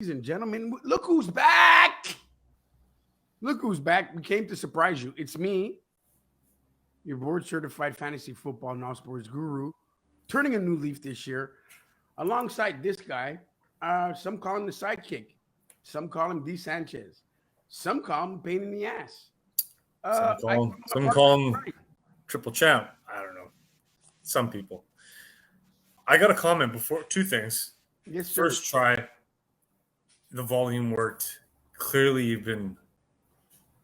and gentlemen, look who's back. Look who's back. We came to surprise you. It's me, your board certified fantasy football and all sports guru, turning a new leaf this year alongside this guy. Some call him the sidekick, some call him D Sanchez, some call him pain in the ass. Some I call him, some call him triple champ. I don't know. Some people. I got a comment before. Two things. Yes, sir. First try, the volume worked. Clearly, you've been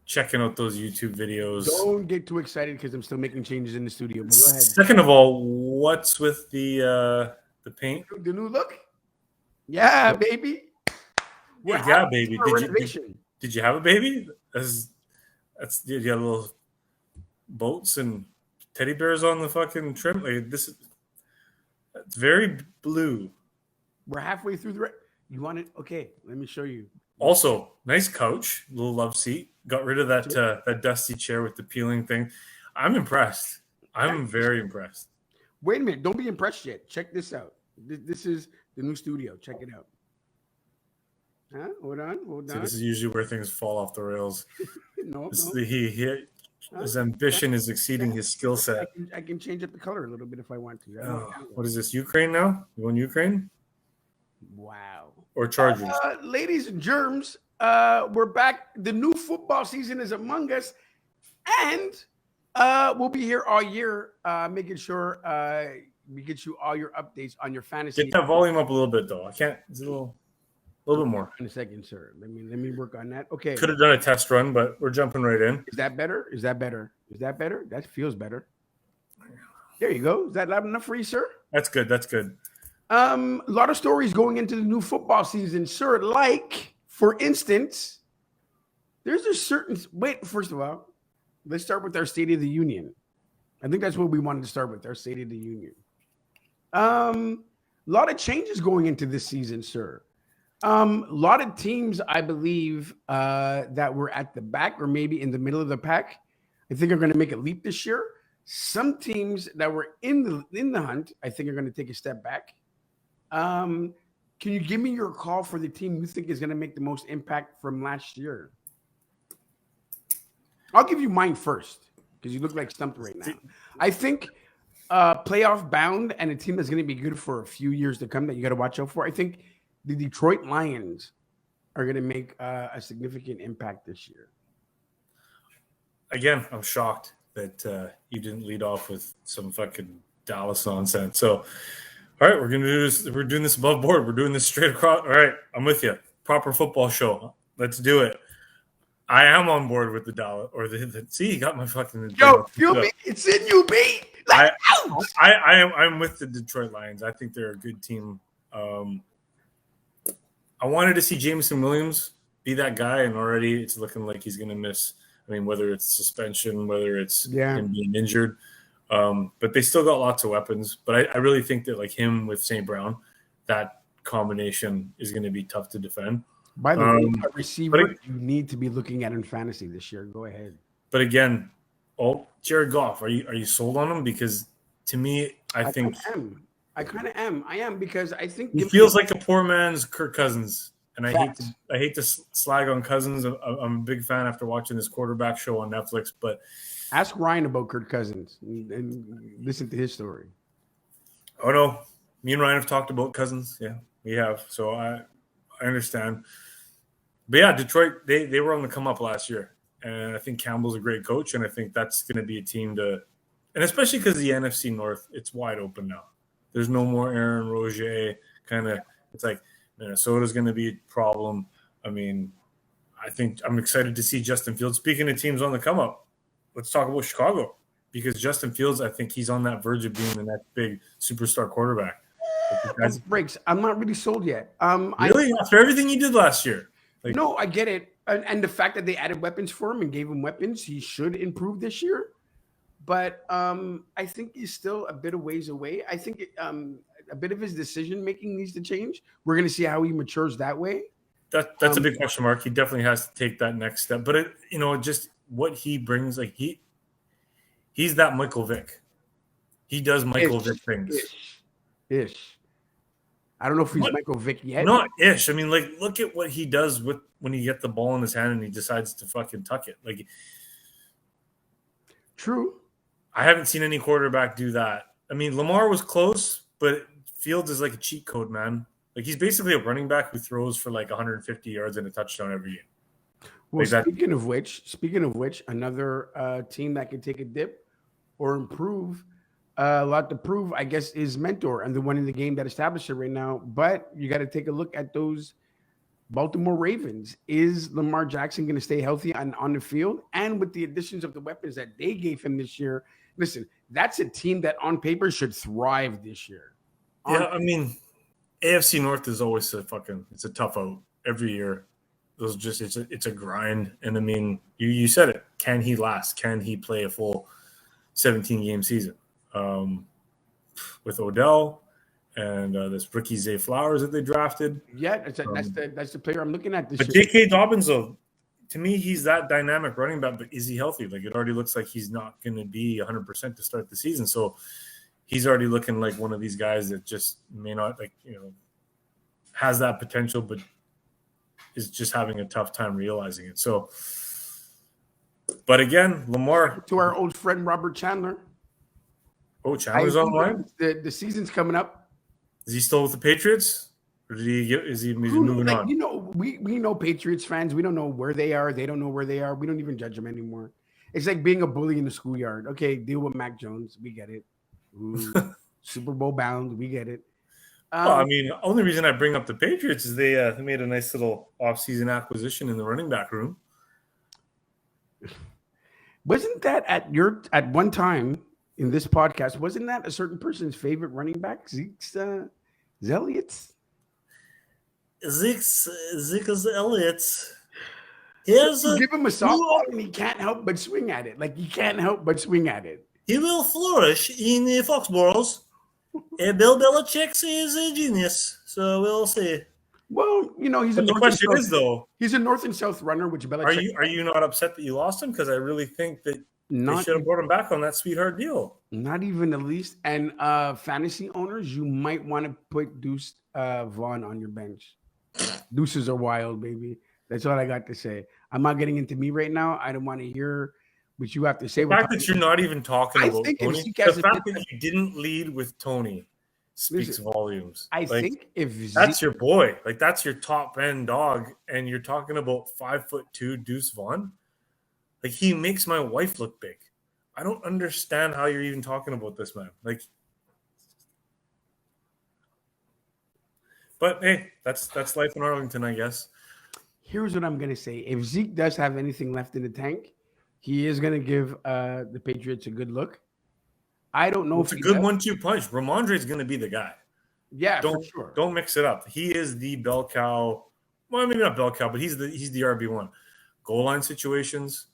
checking out those YouTube videos. Don't get too excited because I'm still making changes in the studio. But go ahead. Second of all, what's with the paint? The new look? Yeah, baby. Yeah, baby. Did you have a baby? That's you got little boats and teddy bears on the fucking trim. Like this, it's very blue. We're halfway through the. You want it? Okay, let me show you. Also, nice couch, little love seat. Got rid of that that dusty chair with the peeling thing. I'm impressed. I'm very impressed. Wait a minute! Don't be impressed yet. Check this out. This is the new studio. Check it out. Huh? Hold on. See, this is usually where things fall off the rails. No. His ambition is exceeding his skill set. I can change up the color a little bit if I want to. What is this? Ukraine now? You want Ukraine? Wow. Or Chargers? Ladies and germs, we're back. The new football season is among us, and we'll be here all year, making sure we get you all your updates on your fantasy. Get that volume up a little bit, though. I can't. It's a little bit more. In a second, sir. Let me work on that. Okay. Could have done a test run, but we're jumping right in. Is that better? That feels better. There you go. Is that loud enough for you, sir? That's good. A lot of stories going into the new football season, sir. Like, for instance, there's a certain. Wait, first of all, let's start with our State of the Union. I think that's what we wanted to start with, our State of the Union. A lot of changes going into this season, sir. A lot of teams, I believe, that were at the back or maybe in the middle of the pack, I think are going to make a leap this year. Some teams that were in the hunt, I think, are going to take a step back. Can you give me your call for the team you think is going to make the most impact from last year? I'll give you mine first because you look like stumped right now. I think playoff bound and a team that's going to be good for a few years to come that you got to watch out for. I think the Detroit Lions are going to make a significant impact this year. Again, I'm shocked that you didn't lead off with some fucking Dallas nonsense. So, all right, we're going to do this. We're doing this above board. We're doing this straight across. All right, I'm with you. Proper football show. Let's do it. I am on board with the Dallas or the see. You got my fucking. Yo, feel me? It's in you, mate. Like, I'm with the Detroit Lions. I think they're a good team. I wanted to see Jameson Williams be that guy, and already it's looking like he's going to miss. I mean, whether it's suspension, whether it's him being injured, but they still got lots of weapons. But I really think that like him with St. Brown, that combination is going to be tough to defend. By the way, a receiver you need to be looking at in fantasy this year. Go ahead. But again, Jared Goff, are you sold on him? Because to me, I think I kind of am. I am because I think he feels like a poor man's Kirk Cousins, and I hate to slag on Cousins. I'm a big fan after watching this quarterback show on Netflix. But ask Ryan about Kirk Cousins and listen to his story. Oh no, me and Ryan have talked about Cousins. Yeah, we have. So I understand. But yeah, Detroit they were on the come up last year, and I think Campbell's a great coach, and I think that's going to be a team to, and especially because the NFC North, it's wide open now. There's no more Aaron Rodgers kind of. It's like Minnesota's going to be a problem. I mean, I think I'm excited to see Justin Fields. Speaking of teams on the come up, let's talk about Chicago because Justin Fields, I think he's on that verge of being the next big superstar quarterback. Breaks. I'm not really sold yet. Really, after everything he did last year. No, I get it, and the fact that they added weapons for him and gave him weapons, he should improve this year. But I think he's still a bit of ways away. I think a bit of his decision making needs to change. We're going to see how he matures that way. That's a big question mark. He definitely has to take that next step. But just what he brings, like he's that Michael Vick. He does Michael Vick things. Ish. I don't know if he's What? Michael Vick yet. Not ish. I mean, like, look at what he does with when he gets the ball in his hand and he decides to fucking tuck it. Like, True. I haven't seen any quarterback do that. I mean, Lamar was close, but Fields is like a cheat code, man. Like, he's basically a running back who throws for like 150 yards and a touchdown every year. Well, Like that- speaking of which, another team that can take a dip or improve, a lot to prove, I guess, is Mentor and the one in the game that established it right now. But you got to take a look at those Baltimore Ravens. Is Lamar Jackson going to stay healthy on the field? And with the additions of the weapons that they gave him this year, listen, that's a team that on paper should thrive this year. Yeah, I mean, AFC North is always it's a tough out every year. It's a grind. And I mean, you said it. Can he last? Can he play a full 17-game season? With Odell and this rookie Zay Flowers that they drafted. Yeah, that's the player I'm looking at this But year. J.K. Dobbins, though, to me, he's that dynamic running back, but is he healthy? Like, it already looks like he's not going to be 100% to start the season. So he's already looking like one of these guys that just may not, has that potential, but is just having a tough time realizing it. So, but again, Lamar. To our old friend Robert Chandler. Oh, Chandler's online? The season's coming up. Is he still with the Patriots? Or is he moving on? You know, we know Patriots fans. We don't know where they are. They don't know where they are. We don't even judge them anymore. It's like being a bully in the schoolyard. Okay, deal with Mac Jones. We get it. Ooh, Super Bowl bound. We get it. Well, I mean, the only reason I bring up the Patriots is they made a nice little offseason acquisition in the running back room. Wasn't that at one time in this podcast? Wasn't that a certain person's favorite running back, Zeke's Elliott's? Zeke's Elliott's. Give him a softball and he can't help but swing at it. He will flourish in the Foxboroughs. Bill Belichick is a genius, so we'll see. Well, you know, he's a north and south runner, which Belichick. Are you not upset that you lost him? Because I really think that they should have brought him back on that sweetheart deal. Not even the least. And fantasy owners, you might want to put Deuce Vaughn on your bench. Deuces are wild, baby. That's all I got to say. I'm not getting into me right now. I don't want to hear what you have to say. The fact that you're not even talking about Tony, the fact that you didn't lead with Tony speaks volumes. I think if that's your boy, like that's your top end dog, and you're talking about 5'2" Deuce Vaughn, like he makes my wife look big. I don't understand how you're even talking about this man. Like, but hey, that's life in Arlington, I guess. Here's what I'm gonna say: if Zeke does have anything left in the tank, he is gonna give the Patriots a good look. I don't know if it's a good 1-2 punch. Ramondre is going to be the guy. Yeah, for sure. Don't mix it up. He is the bell cow. Well, maybe not bell cow, but he's the RB1. Goal line situations,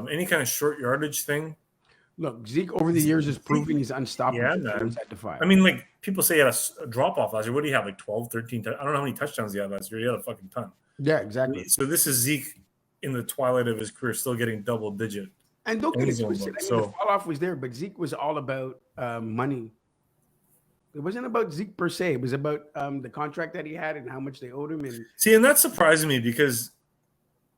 any kind of short yardage thing. Look, Zeke over the years is proving he's unstoppable. Yeah, man. I mean, like people say he had a drop off last year. What do you have? Like 12, 13? I don't know how many touchdowns he had last year. He had a fucking ton. Yeah, exactly. So this is Zeke in the twilight of his career, still getting double digit. And don't get it twisted. The fall off was there, but Zeke was all about money. It wasn't about Zeke per se. It was about the contract that he had and how much they owed him. And that's surprising me because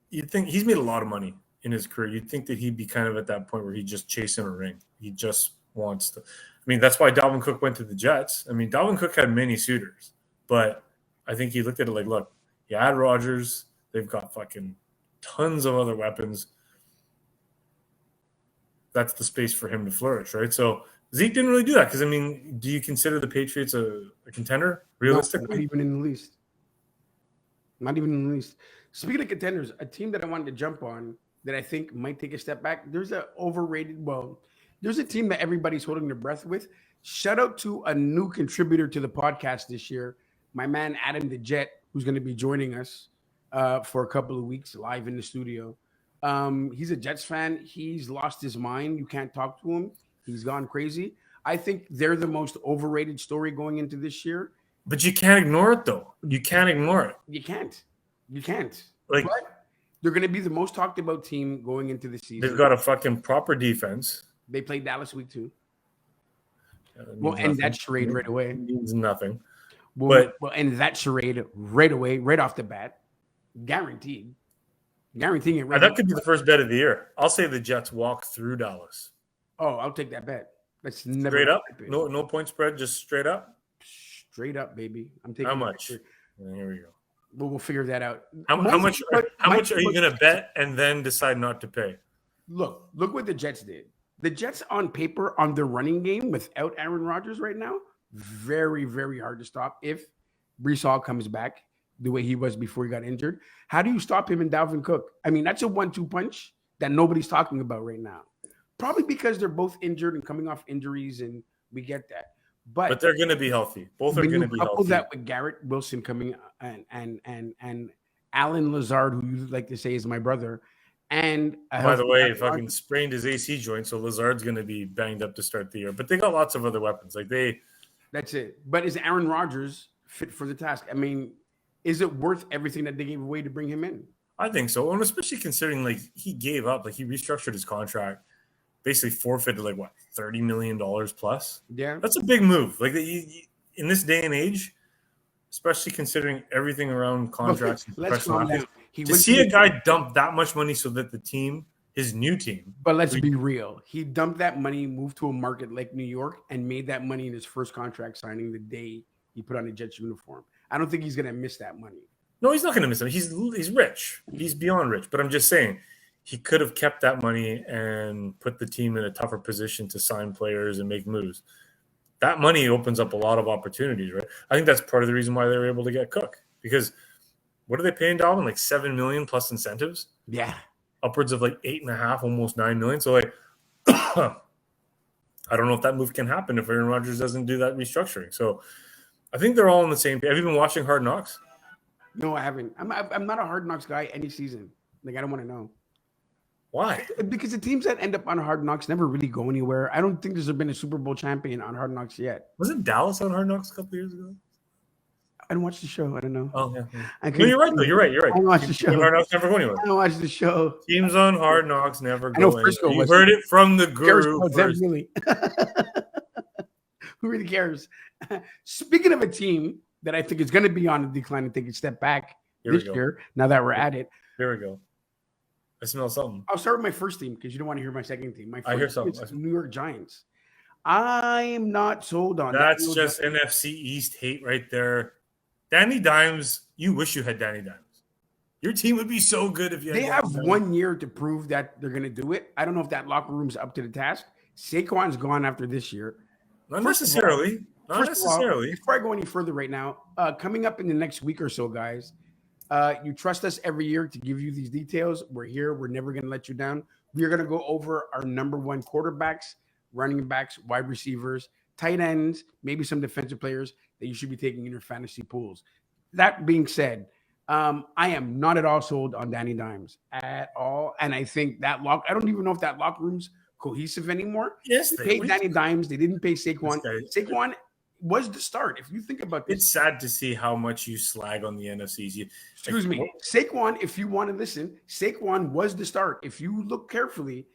you'd think he's made a lot of money in his career. You'd think that he'd be kind of at that point where he's just chasing a ring. He just wants to. I mean, that's why Dalvin Cook went to the Jets. I mean, Dalvin Cook had many suitors, but I think he looked at it like, look, you had Rodgers. They've got fucking tons of other weapons. That's the space for him to flourish, right? So Zeke didn't really do that because, I mean, do you consider the Patriots a contender realistically? No, not even in the least. Not even in the least. Speaking of contenders, a team that I wanted to jump on that I think might take a step back, there's a team that everybody's holding their breath with. Shout out to a new contributor to the podcast this year, my man Adam the Jet, who's going to be joining us for a couple of weeks live in the studio. He's a Jets fan. He's lost his mind. You can't talk to him. He's gone crazy. I think they're the most overrated story going into this year. But you can't ignore it, though. You can't ignore it. You can't. Like, but they're going to be the most talked about team going into the season. They've got a fucking proper defense. They played Dallas week 2. Well, and that charade right away. Means nothing. We'll end that charade right away, right off the bat. Guaranteed. Guaranteeing it right That could be the first bet of the year. I'll say the Jets walk through Dallas. Oh, I'll take that bet. That's never straight up. No point spread, just straight up. Straight up, baby. I'm taking how much? Here we go. We'll figure that out. How much are you going to bet and then decide not to pay? Look what the Jets did. The Jets on paper on their running game without Aaron Rodgers right now, very, very hard to stop if Breece Hall comes back the way he was before he got injured. How do you stop him and Dalvin Cook? I mean, that's a 1-2 punch that nobody's talking about right now. Probably because they're both injured and coming off injuries, and we get that. But they're going to be healthy. Both are going to be healthy. Couple that with Garrett Wilson coming and Alan Lazard, who you like to say is my brother. And by the way, fucking sprained his AC joint, so Lazard's going to be banged up to start the year. But they got lots of other weapons. That's it. But is Aaron Rodgers fit for the task? I mean, is it worth everything that they gave away to bring him in? I think so, and especially considering he gave up, he restructured his contract, basically forfeited $30 million plus. Yeah, that's a big move. In this day and age, especially considering everything around contracts. Okay, let's calm down. To see a guy dump that much money so that the team, his new team. But let's be real. He dumped that money, moved to a market like New York, and made that money in his first contract signing the day he put on a Jets uniform. I don't think he's going to miss that money. No, he's not going to miss it. He's rich. He's beyond rich. But I'm just saying, he could have kept that money and put the team in a tougher position to sign players and make moves. That money opens up a lot of opportunities, right? I think that's part of the reason why they were able to get Cook. Because what are they paying Dalvin? $7 million plus incentives? Yeah. Upwards of $8.5, almost $9 million. So I don't know if that move can happen if Aaron Rodgers doesn't do that restructuring. So I think they're all on the same page. Have you been watching Hard Knocks? No, I haven't. I'm not a Hard Knocks guy any season. I don't want to know. Why? Because the teams that end up on Hard Knocks never really go anywhere. I don't think there's been a Super Bowl champion on Hard Knocks yet. Wasn't Dallas on Hard Knocks a couple years ago? I didn't watch the show. I don't know. Oh, yeah. No, you're right, though. You're right. I don't watch the show. Hard Knocks never go anywhere. I don't watch the show. Teams on Hard Knocks never go anywhere. You was heard it from the guru. Really. Who really cares? Speaking of a team that I think is going to be on a decline and take a step back this year, now that we're at it. Here we go. I smell something. I'll start with my first team because you don't want to hear my second team. My first I hear something. New York Giants. I am not sold on that. That's just NFC East hate right there. Danny Dimes, you wish you had Danny Dimes. Your team would be so good if you had They have 1 year to prove that they're going to do it. I don't know if that locker room's up to the task. Saquon's gone after this year. Not necessarily. Before I go any further right now, coming up in the next week or so, guys, you trust us every year to give you these details. We're here. We're never going to let you down. We are going to go over our number one quarterbacks, running backs, wide receivers, tight ends, maybe some defensive players that you should be taking in your fantasy pools. That being said, I am not at all sold on Danny Dimes at all. And I think that I don't even know if that locker room's cohesive anymore. Yes, they paid Danny Dimes. They didn't pay Saquon. Saquon was the start. If you think about this, it's sad to see how much you slag on the NFC. Excuse me. Saquon, if you want to listen, Saquon was the start. If you look carefully,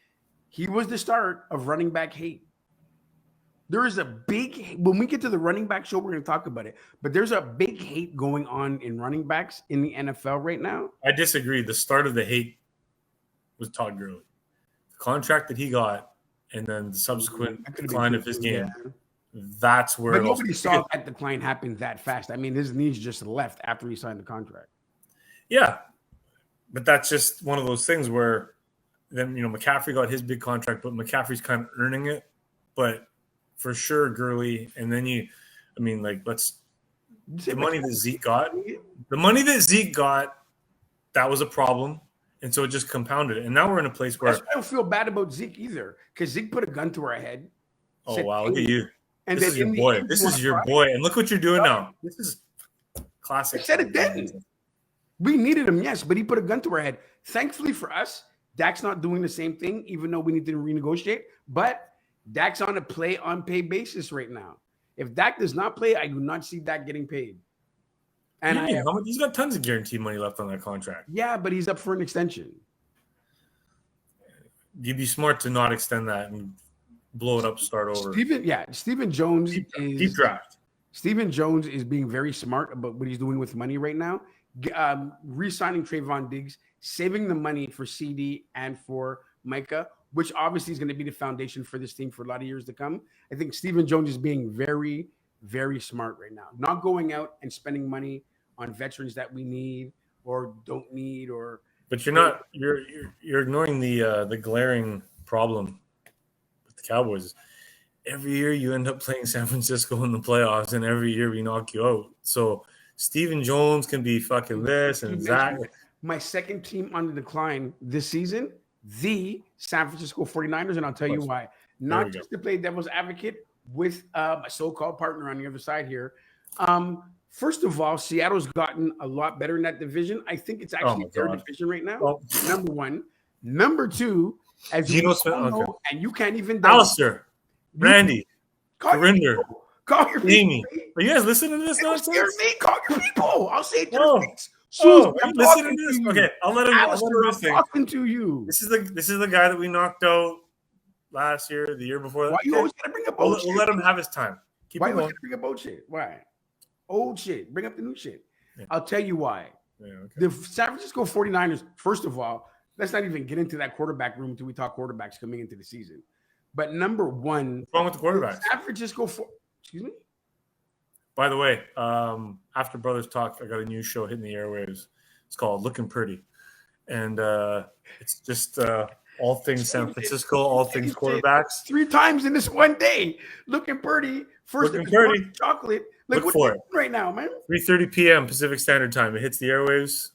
he was the start of running back hate. There is a big, when we get to the running back show, we're going to talk about it, but there's a big hate going on in running backs in the NFL right now. I disagree. The start of the hate was Todd Gurley. The contract that he got and then the subsequent decline of his game. Yeah. That's where. But nobody saw that decline happen that fast. I mean, his knees just left after he signed the contract. Yeah, but that's just one of those things where then McCaffrey got his big contract, but McCaffrey's kind of earning it. But for sure, Gurley, and then the money that Zeke got, that was a problem, and so it just compounded it. And now we're in a place where I don't feel bad about Zeke either, because Zeke put a gun to our head. Oh wow, look at you. And this is your boy. This is your boy. And look what you're doing now. This is classic. I said it then. We needed him, yes, but he put a gun to our head. Thankfully for us, Dak's not doing the same thing, even though we need to renegotiate. But Dak's on a play-on-pay basis right now. If Dak does not play, I do not see Dak getting paid. And he's got tons of guaranteed money left on that contract. Yeah, but he's up for an extension. You'd be smart to not extend that and blow it up, start over. Stephen Jones is deep draft. Stephen Jones is being very smart about what he's doing with money right now. Re-signing Trayvon Diggs, saving the money for CD and for Micah, which obviously is going to be the foundation for this team for a lot of years to come. I think Stephen Jones is being very, very smart right now. Not going out and spending money on veterans that we need or don't need, or But you're ignoring the glaring problem with the Cowboys. Every year you end up playing San Francisco in the playoffs, and every year we knock you out. So Stephen Jones can be fucking this and that. My second team on the decline this season, the San Francisco 49ers, and I'll tell you why. Not just to play devil's advocate with my so-called partner on the other side here. First of all, Seattle's gotten a lot better in that division. I think it's actually their division right now. Number one. Number two, as you know, and you can't even Alistair, Randy, Corinder, call your Amy. Are you guys listening to this nonsense? Me, call your people. I'll say it to your face. Are you listening to this? Okay, I'll let him talking to you. This is the guy that we knocked out last year, the year before that. Why you always gotta bring up old shit? We'll let him have his time. Why you always gotta bring up old shit? Why? Old shit. Bring up the new shit. Yeah. I'll tell you why. Yeah, okay. The San Francisco 49ers, first of all, let's not even get into that quarterback room until we talk quarterbacks coming into the season. But number one, what's wrong with the quarterbacks? San Francisco, excuse me? By the way, after Brothers Talk, I got a new show hitting the airwaves. It's called Looking Pretty. And it's just all things San Francisco, all things quarterbacks. 3 times in this one day. Looking Pretty. First Looking Pretty. Chocolate. Like, look for it right now, man. 3:30 p.m. Pacific Standard Time. It hits the airwaves.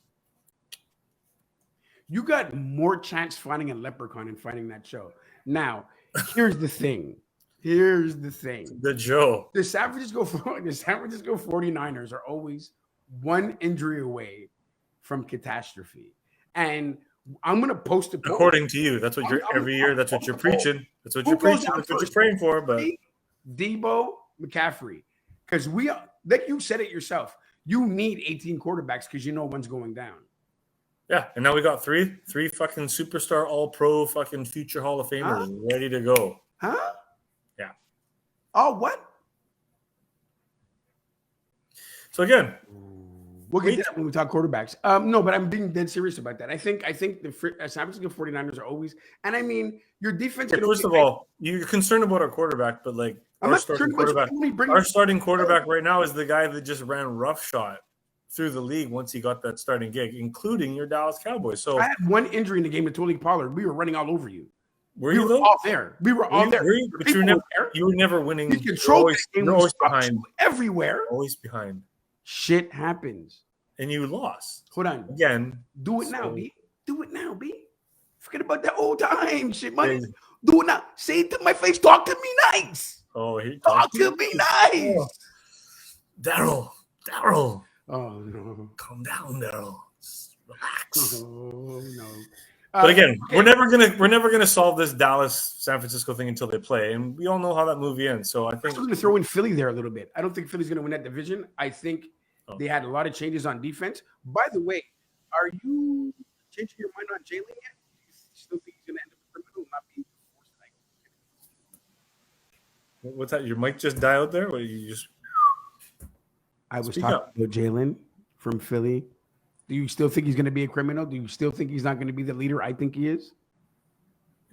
You got more chance finding a leprechaun and finding that show. Now, here's the thing. The Joe. The San Francisco 49ers are always one injury away from catastrophe. And I'm going to post a poll. According to you, that's what you're every year. That's what you're preaching. That's what you're preaching. That's what you're praying for. But Debo, McCaffrey. Because like you said it yourself, you need 18 quarterbacks because you know one's going down. Yeah, and now we got three fucking superstar, all-pro, fucking future Hall of Famers ready to go. Huh? Yeah. Oh, what? So again, we'll get to that when we talk quarterbacks. No, but I'm being dead serious about that. I think the San Francisco 49ers are always, and I mean, your defense. Yeah, first of all, you're concerned about our quarterback, but like our starting quarterback right now is the guy that just ran roughshod through the league once he got that starting gig, including your Dallas Cowboys. So I had one injury in the game with Tony Pollard. We were running all over you. Were you all there? We were all there. But you were never winning. You controlled the game. You're always behind. Everywhere. Always behind. Shit happens. And you lost. Hold on. Again. Do it now, B. Do it now, B. Forget about that old time shit, money. Do it now. Say it to my face. Talk to me nice. Oh, he talk to me nice. Oh. Daryl. Oh no. Calm down, Daryl. Relax. Oh no. But again, we're never gonna solve this Dallas San Francisco thing until they play, and we all know how that movie ends. So I think I'm going to throw in Philly there a little bit. I don't think Philly's going to win that division. I think they had a lot of changes on defense. By the way, are you changing your mind on Jalen yet? Do you still think he's going to end up a criminal, not being forced tonight? What's that? Your mic just dialed there? Or you just? I was talking about Jalen from Philly. Do you still think he's going to be a criminal? Do you still think he's not going to be the leader I think he is?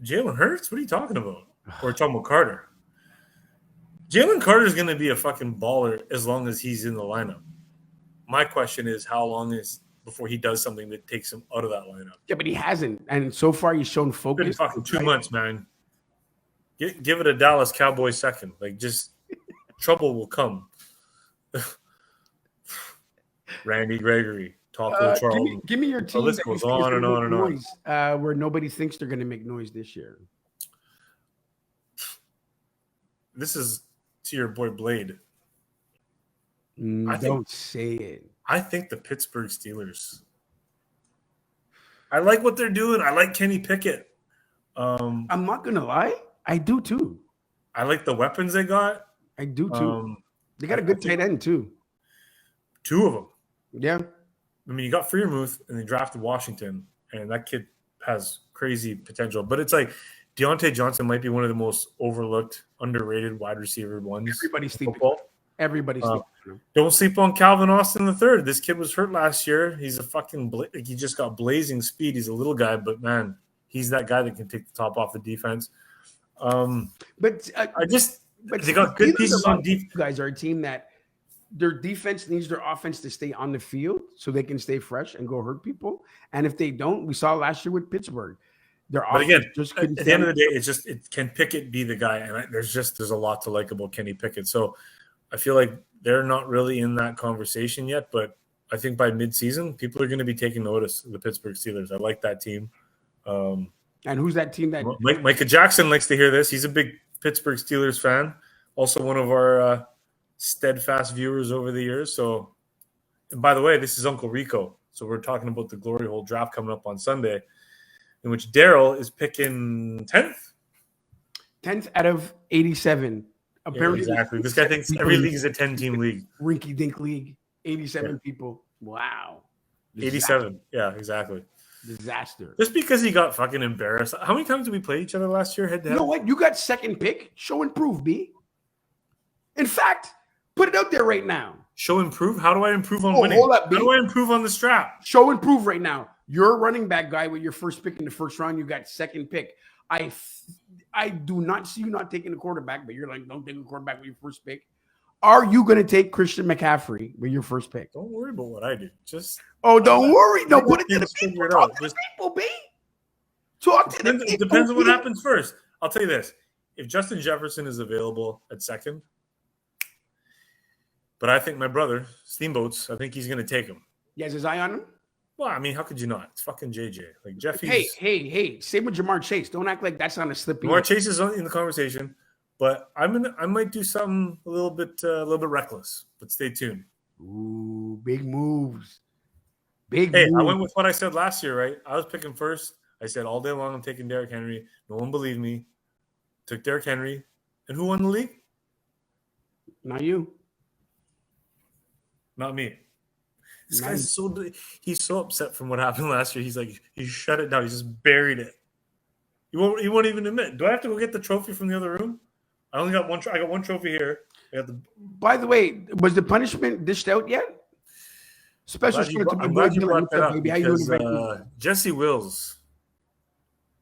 Jalen Hurts? What are you talking about? Or talking about Carter? Jalen Carter is going to be a fucking baller as long as he's in the lineup. My question is, how long is before he does something that takes him out of that lineup? Yeah, but he hasn't, and so far he's shown focus. It's been fucking 2 months, man. Give it a Dallas Cowboys second. Like, just trouble will come. Randy Gregory. Give me your team. The list goes on and on and on. Where nobody thinks they're going to make noise this year. This is to your boy Blade. Don't say it. I think the Pittsburgh Steelers. I like what they're doing. I like Kenny Pickett. I'm not going to lie. I do too. I like the weapons they got. I do too. They got a good tight end too. 2 of them. Yeah. I mean, you got Freiermuth, and they drafted Washington, and that kid has crazy potential. But it's like Deontay Johnson might be one of the most overlooked, underrated wide receiver ones. Everybody's sleeping. Football. Everybody's sleeping on him. Don't sleep on Calvin Austin III. This kid was hurt last year. He's a fucking he just got blazing speed. He's a little guy, but man, he's that guy that can take the top off the defense. But they got good pieces on defense. You guys are a team that their defense needs their offense to stay on the field so they can stay fresh and go hurt people. And if they don't, we saw last year with Pittsburgh. But again, at the end of the day, can Pickett be the guy? And there's a lot to like about Kenny Pickett. So I feel like they're not really in that conversation yet. But I think by midseason, people are going to be taking notice of the Pittsburgh Steelers. I like that team. And who's that team that Micah Jackson likes to hear this. He's a big Pittsburgh Steelers fan. Also one of our steadfast viewers over the years. So, and by the way, this is Uncle Rico. So we're talking about the Glory Hole draft coming up on Sunday, in which Daryl is picking 10th? 10th out of 87. Apparently, exactly. This guy thinks every league is a 10-team league. Rinky-dink league. 87 people. Wow. 87. Yeah, exactly. Disaster. Just because he got fucking embarrassed. How many times did we play each other last year head-to-head? You know what? You got second pick. Show and prove, B. In fact, put it out there right now. Show and prove? How do I improve on winning? Hold up, B. How do I improve on the strap? Show and prove right now. You're a running back guy with your first pick in the first round. You got second pick. I do not see you not taking a quarterback, but you're like, don't take a quarterback with your first pick. Are you going to take Christian McCaffrey with your first pick? Don't worry about what I do. Don't worry. No, put it to the people. Talk to the people, B. Talk to the people. It depends on what happens first. I'll tell you this. If Justin Jefferson is available at second, but I think my brother, Steamboats, I think he's going to take him. He has his eye on him? Well, I mean, how could you not? It's fucking JJ. Like, Jeffy's... Hey. Same with Jamar Chase. Don't act like that's on a slippy. Jamar Chase is in the conversation. But I might do something a little bit reckless. But stay tuned. Ooh, big moves. I went with what I said last year, right? I was picking first. I said all day long I'm taking Derrick Henry. No one believed me. Took Derrick Henry. And who won the league? Not you. Not me. This guy's he's so upset from what happened last year. He's like, he shut it down. He just buried it. He won't even admit. Do I have to go get the trophy from the other room? I only got one. I got one trophy here. By the way, was the punishment dished out yet? I'm glad you brought that up because Jesse Wills,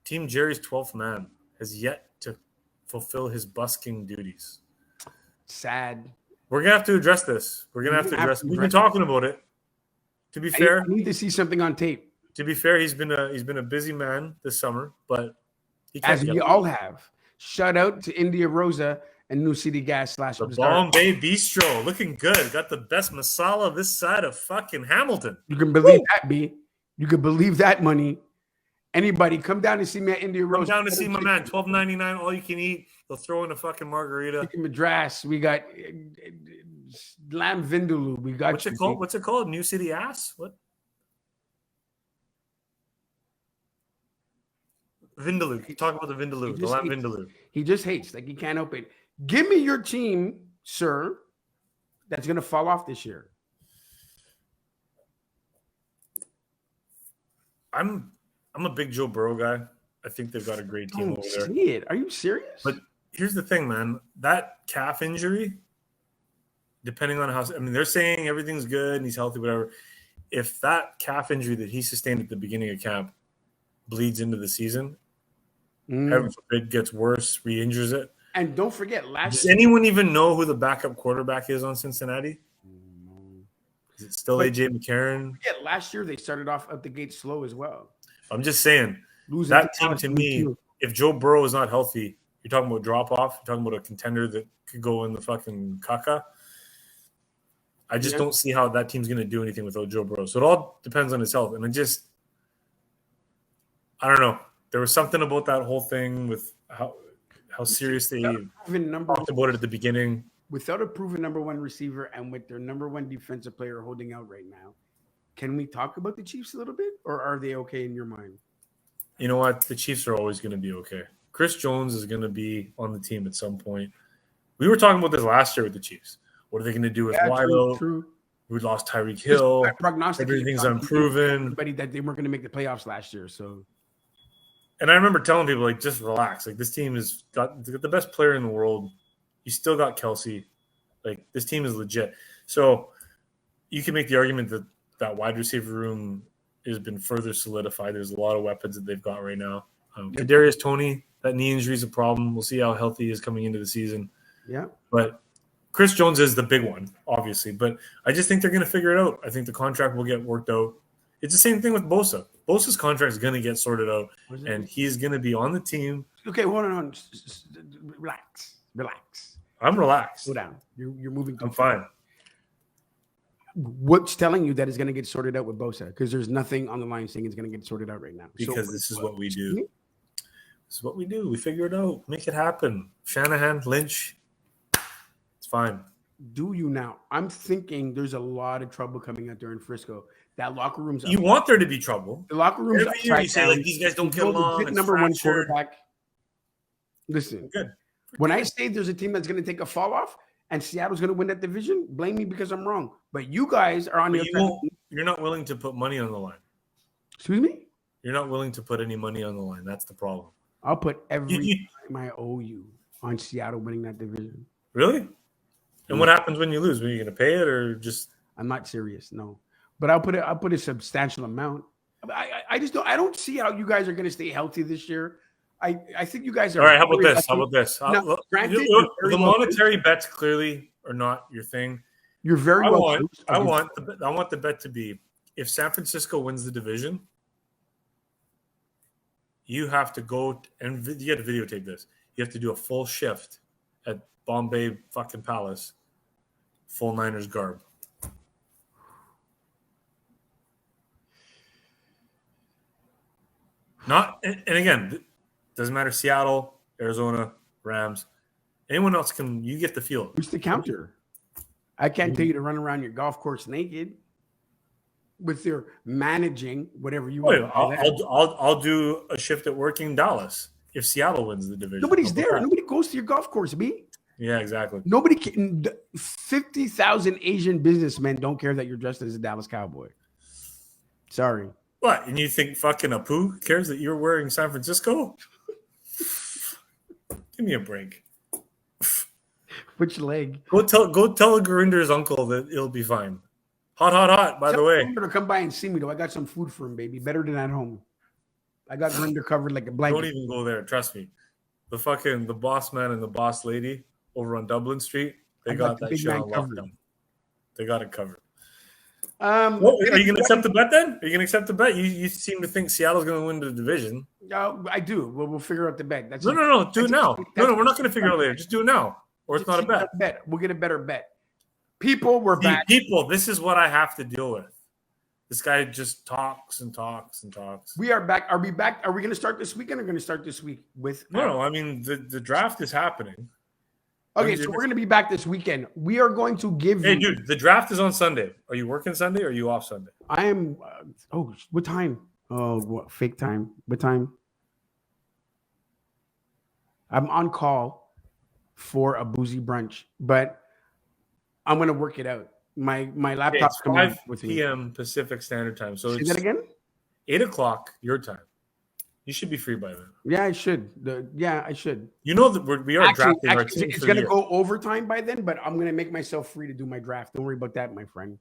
Team Jerry's 12th man, has yet to fulfill his busking duties. Sad. We're gonna have to address this. We've been talking about it. To be fair, I need to see something on tape. To be fair, he's been a busy man this summer, but as we all have. Shout out to India Rosa and New City Gas / the Bombay Bistro, looking good. Got the best masala this side of fucking Hamilton. You can believe that, B. You can believe that money. Anybody, come down and see me at India Rosa. Come down to see my man. $12.99, all you can eat. They'll throw in a fucking margarita. Chicken Madras. We got lamb vindaloo. We got what's it called? What's it called? New City Ass? What? Vindaloo. Talk about the Vindaloo. The lamb vindaloo. He just hates. Like, he can't help it. Give me your team, sir, that's going to fall off this year. I'm a big Joe Burrow guy. I think they've got a great team over there. See it. Are you serious? But here's the thing, man. That calf injury, depending on how – I mean, they're saying everything's good and he's healthy, whatever. If that calf injury that he sustained at the beginning of camp bleeds into the season, heaven forbid, gets worse, re-injures it. And don't forget, does anyone even know who the backup quarterback is on Cincinnati? Is it still A.J. McCarron? Yeah, last year they started off at the gate slow as well. I'm just saying, that team to me, if Joe Burrow is not healthy, you're talking about drop-off, you're talking about a contender that could go in the fucking caca. I just don't see how that team's going to do anything without Joe Burrow. So it all depends on his health. And I don't know. There was something about that whole thing with how serious they talked about it at the beginning. Without a proven number one receiver and with their number one defensive player holding out right now, can we talk about the Chiefs a little bit, or are they okay in your mind? You know what? The Chiefs are always going to be okay. Chris Jones is going to be on the team at some point. We were talking about this last year with the Chiefs. What are they going to do with Wilo? True. We lost Tyreek Hill. Everything's unproven. But that they weren't going to make the playoffs last year, so. And I remember telling people, like, just relax. Like, this team has got the best player in the world. You still got Kelsey. Like, this team is legit. So you can make the argument that that wide receiver room has been further solidified. There's a lot of weapons that they've got right now. Kadarius Toney, that knee injury is a problem. We'll see how healthy he is coming into the season. Yeah. But Chris Jones is the big one, obviously. But I just think they're going to figure it out. I think the contract will get worked out. It's the same thing with Bosa. Bosa's contract is going to get sorted out, and he's going to be on the team. Okay, hold on. Relax. I'm relaxed. Slow down. You're moving. I'm fine. What's telling you that it's going to get sorted out with Bosa? Because there's nothing on the line saying it's going to get sorted out right now. Because this is what we do. This is what we do. We figure it out. Make it happen. Shanahan, Lynch. It's fine. Do you now? I'm thinking there's a lot of trouble coming out there in Frisco. That locker room's You want there to be trouble. The locker room's Every year you say, like, these guys don't get along. Number one quarterback. Listen, good. When I say there's a team that's going to take a fall off and Seattle's going to win that division, blame me because I'm wrong. But you guys are on the You're not willing to put money on the line. Excuse me? You're not willing to put any money on the line. That's the problem. I'll put every time I owe you on Seattle winning that division. Really? And what happens when you lose? Are you going to pay it or just? I'm not serious. No, but I'll put a substantial amount. I just don't. I don't see how you guys are going to stay healthy this year. I think you guys are. All right. How about this? Now, granted, the monetary bets clearly are not your thing. You're very. I want the bet to be if San Francisco wins the division, you have to go and you have to videotape this. You have to do a full shift at Bombay fucking Palace, full Niners garb. And again, doesn't matter. Seattle, Arizona, Rams, anyone else you get the field. Who's the counter? I can't tell you to run around your golf course naked with your managing whatever you want. I'll do a shift at work in Dallas if Seattle wins the division. Nobody's there. Nobody goes to your golf course, B. Yeah, exactly. Nobody can. 50,000 Asian businessmen don't care that you're dressed as a Dallas Cowboy. Sorry. What? And you think fucking Apu cares that you're wearing San Francisco? Give me a break. Which leg? Go tell Gurinder's uncle that it'll be fine. Hot, by the way. Gurinder to come by and see me, though. I got some food for him, baby. Better than at home. I got Gurinder covered like a blanket. Don't even go there. Trust me. The boss man and the boss lady over on Dublin Street, they got that shit on lockdown. They got it covered. Are you going to accept the bet then? Are you going to accept the bet? You seem to think Seattle's going to win the division. I do. We'll figure out the bet. No. Do it now. No, we're not going to figure it out later. Just do it now. Or it's not a bet. We'll get a better bet. People, we're back. People, this is what I have to deal with. This guy just talks and talks and talks. We are back. Are we back? Are we going to start this weekend or going to start this week with? No. I mean, the draft is happening. Okay, so we're going to be back this weekend. We are going to give you. Hey, dude, the draft is on Sunday. Are you working Sunday or are you off Sunday? I am. What time? Oh, what fake time? What time? I'm on call for a boozy brunch, but I'm going to work it out. My laptop's coming 5 with p.m. Pacific Standard Time. So say that again? 8 o'clock your time. You should be free by then. Yeah, I should. I should. You know that we are drafting our team. It's going to go overtime by then, but I'm going to make myself free to do my draft. Don't worry about that, my friend.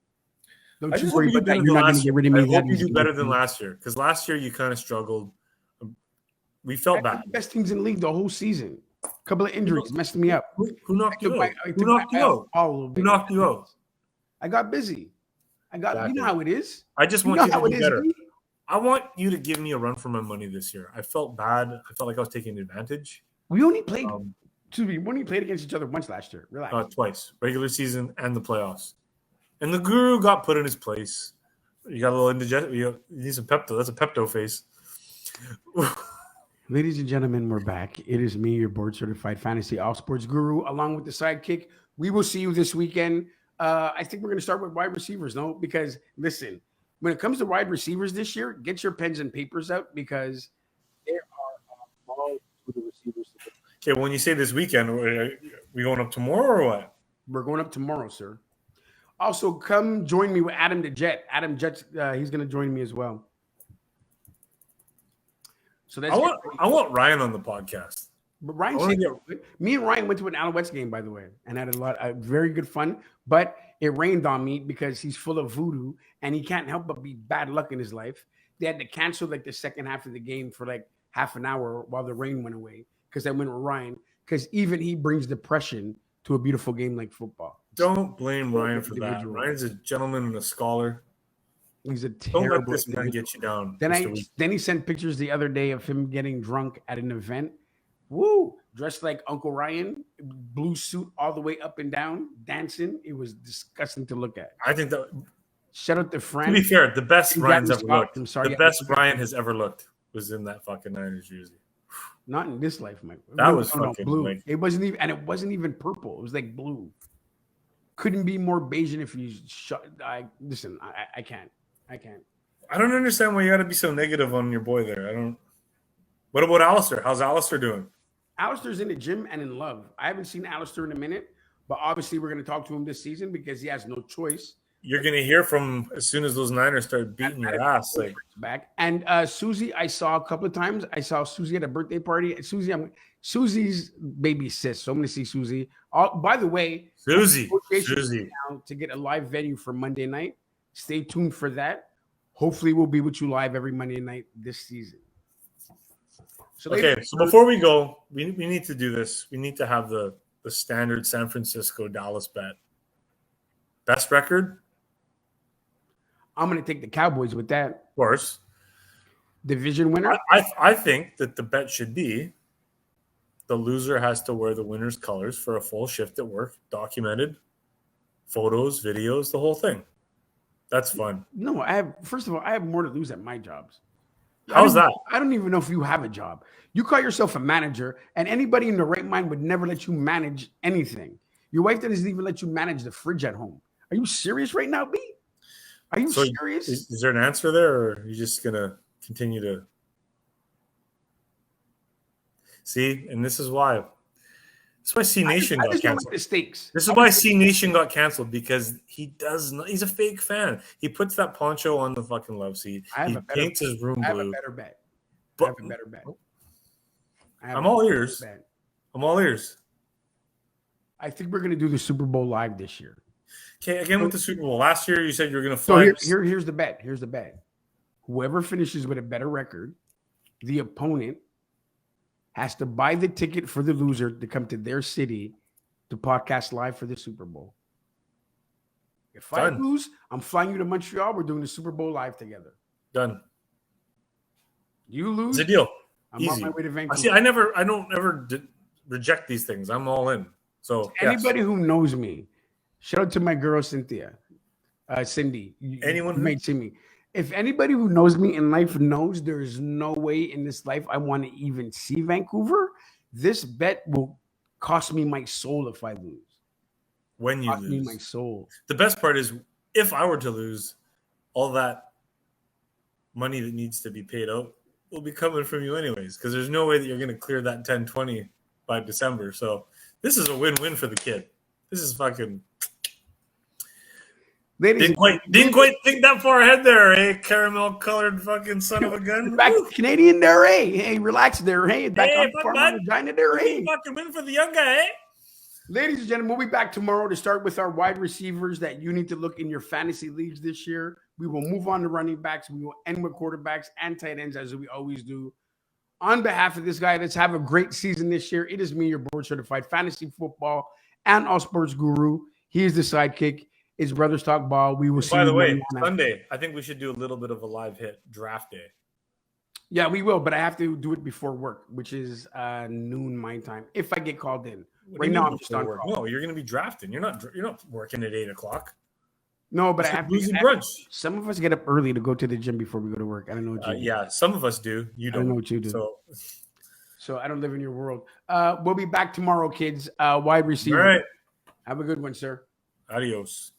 Don't you worry about that. You're not going to get rid of me. I hope you do better than last year, because last year you kind of struggled. We felt bad. Best teams in the league the whole season. A couple of injuries messed me up. Who knocked you out? Who knocked you out? I got busy. You know how it is. I just want you to do better. I want you to give me a run for my money this year. I felt bad. I felt like I was taking advantage. We only played. We only played against each other once last year. Relax. Twice, regular season and the playoffs. And the Guru got put in his place. You got a little indigestion. You need some Pepto. That's a Pepto face. Ladies and gentlemen, we're back. It is me, your board-certified fantasy all-sports guru, along with the sidekick. We will see you this weekend. I think we're going to start with wide receivers, no? Because, listen, when it comes to wide receivers this year, get your pens and papers out because there are all the receivers. Okay, when you say this weekend, are we going up tomorrow or what? We're going up tomorrow, sir. Also, come join me with Adam the Jet. Adam Jet, he's going to join me as well. So that's I want Ryan on the podcast. But Ryan, I wanna me and Ryan went to an Alouettes game, by the way, and had very good fun. But it rained on me because he's full of voodoo and he can't help but be bad luck in his life. They had to cancel like the second half of the game for like half an hour while the rain went away because I went with Ryan because even he brings depression to a beautiful game like football. Don't blame Ryan for that. Ryan's a gentleman and a scholar. He's a Don't terrible let this man get you down. Then he sent pictures the other day of him getting drunk at an event. Woo! Dressed like Uncle Ryan, blue suit all the way up and down, dancing. It was disgusting to look at. I think that. Shout out to Frank. To be fair, the best Ryan's ever looked. I'm sorry, the best Ryan has ever looked was in that fucking Niners jersey. Not in this life, Mike. That was fucking blue. Like, it wasn't even purple. It was like blue. Couldn't be more Bayesian if you shut. I can't. I don't understand why you got to be so negative on your boy there. I don't. What about Alistair? How's Alistair doing? Alistair's in the gym and in love. I haven't seen Alistair in a minute, but obviously we're going to talk to him this season because he has no choice. You're going to hear from as soon as those Niners start beating your ass. Like back. And Susie, I saw a couple of times. I saw Susie at a birthday party. Susie's baby sis, so I'm going to see Susie. By the way, Susie to get a live venue for Monday night. Stay tuned for that. Hopefully, we'll be with you live every Monday night this season. So before we go, we need to do this. We need to have the standard San Francisco Dallas bet. Best record? I'm going to take the Cowboys with that. Of course. Division winner? I think that the bet should be the loser has to wear the winner's colors for a full shift at work, documented, photos, videos, the whole thing. That's fun. No, first of all, I have more to lose at my jobs. How's that? I don't even know if you have a job. You call yourself a manager, and anybody in their right mind would never let you manage anything. Your wife doesn't even let you manage the fridge at home. Are you serious right now, B? Are you serious? Is there an answer there, or are you just going to continue to see? And this is why. This is why C Nation got canceled. Mistakes. This is why C Nation got canceled because he's a fake fan. He puts that poncho on the fucking love seat. He paints his room blue. I have a better bet. I have a better bet. I'm all ears. I'm all ears. I think we're going to do the Super Bowl live this year. Okay, again with the Super Bowl. Last year you said you were going to fly. So here's the bet. Here's the bet. Whoever finishes with a better record, the opponent has to buy the ticket for the loser to come to their city to podcast live for the Super Bowl. If I lose, I'm flying you to Montreal. We're doing the Super Bowl live together. Done. You lose. It's a deal. I'm on my way to Vancouver. See, I don't ever reject these things. I'm all in. So anybody who knows me, shout out to my girl Cynthia, Cindy. Anyone who might see me. If anybody who knows me in life knows there is no way in this life I want to even see Vancouver, this bet will cost me my soul if I lose. When you lose. Me my soul. The best part is if I were to lose, all that money that needs to be paid out will be coming from you anyways, because there's no way that you're going to clear that 1020 by December. So this is a win-win for the kid. This is fucking... Didn't quite think that far ahead there, eh? Caramel-colored fucking son of a gun. Back Canadian there, eh? Hey, relax there, hey. Back on farm vagina there, eh? Fucking win for the young guy, eh? Ladies and gentlemen, we'll be back tomorrow to start with our wide receivers that you need to look in your fantasy leagues this year. We will move on to running backs. We will end with quarterbacks and tight ends as we always do. On behalf of this guy, let's have a great season this year. It is me, your board-certified fantasy football and all sports guru. He is the sidekick. It's Brothers Talk Ball. We will see you. By the way, Sunday, I think we should do a little bit of a live hit draft day. Yeah, we will, but I have to do it before work, which is noon my time, if I get called in. Right now, I'm just on call. No, you're going to be drafting. You're not working at 8 o'clock. No, but I have to brunch. Some of us get up early to go to the gym before we go to work. I don't know what you do. Yeah, some of us do. You don't. I don't know what you do. So I don't live in your world. We'll be back tomorrow, kids. Wide receiver. All right. Have a good one, sir. Adios.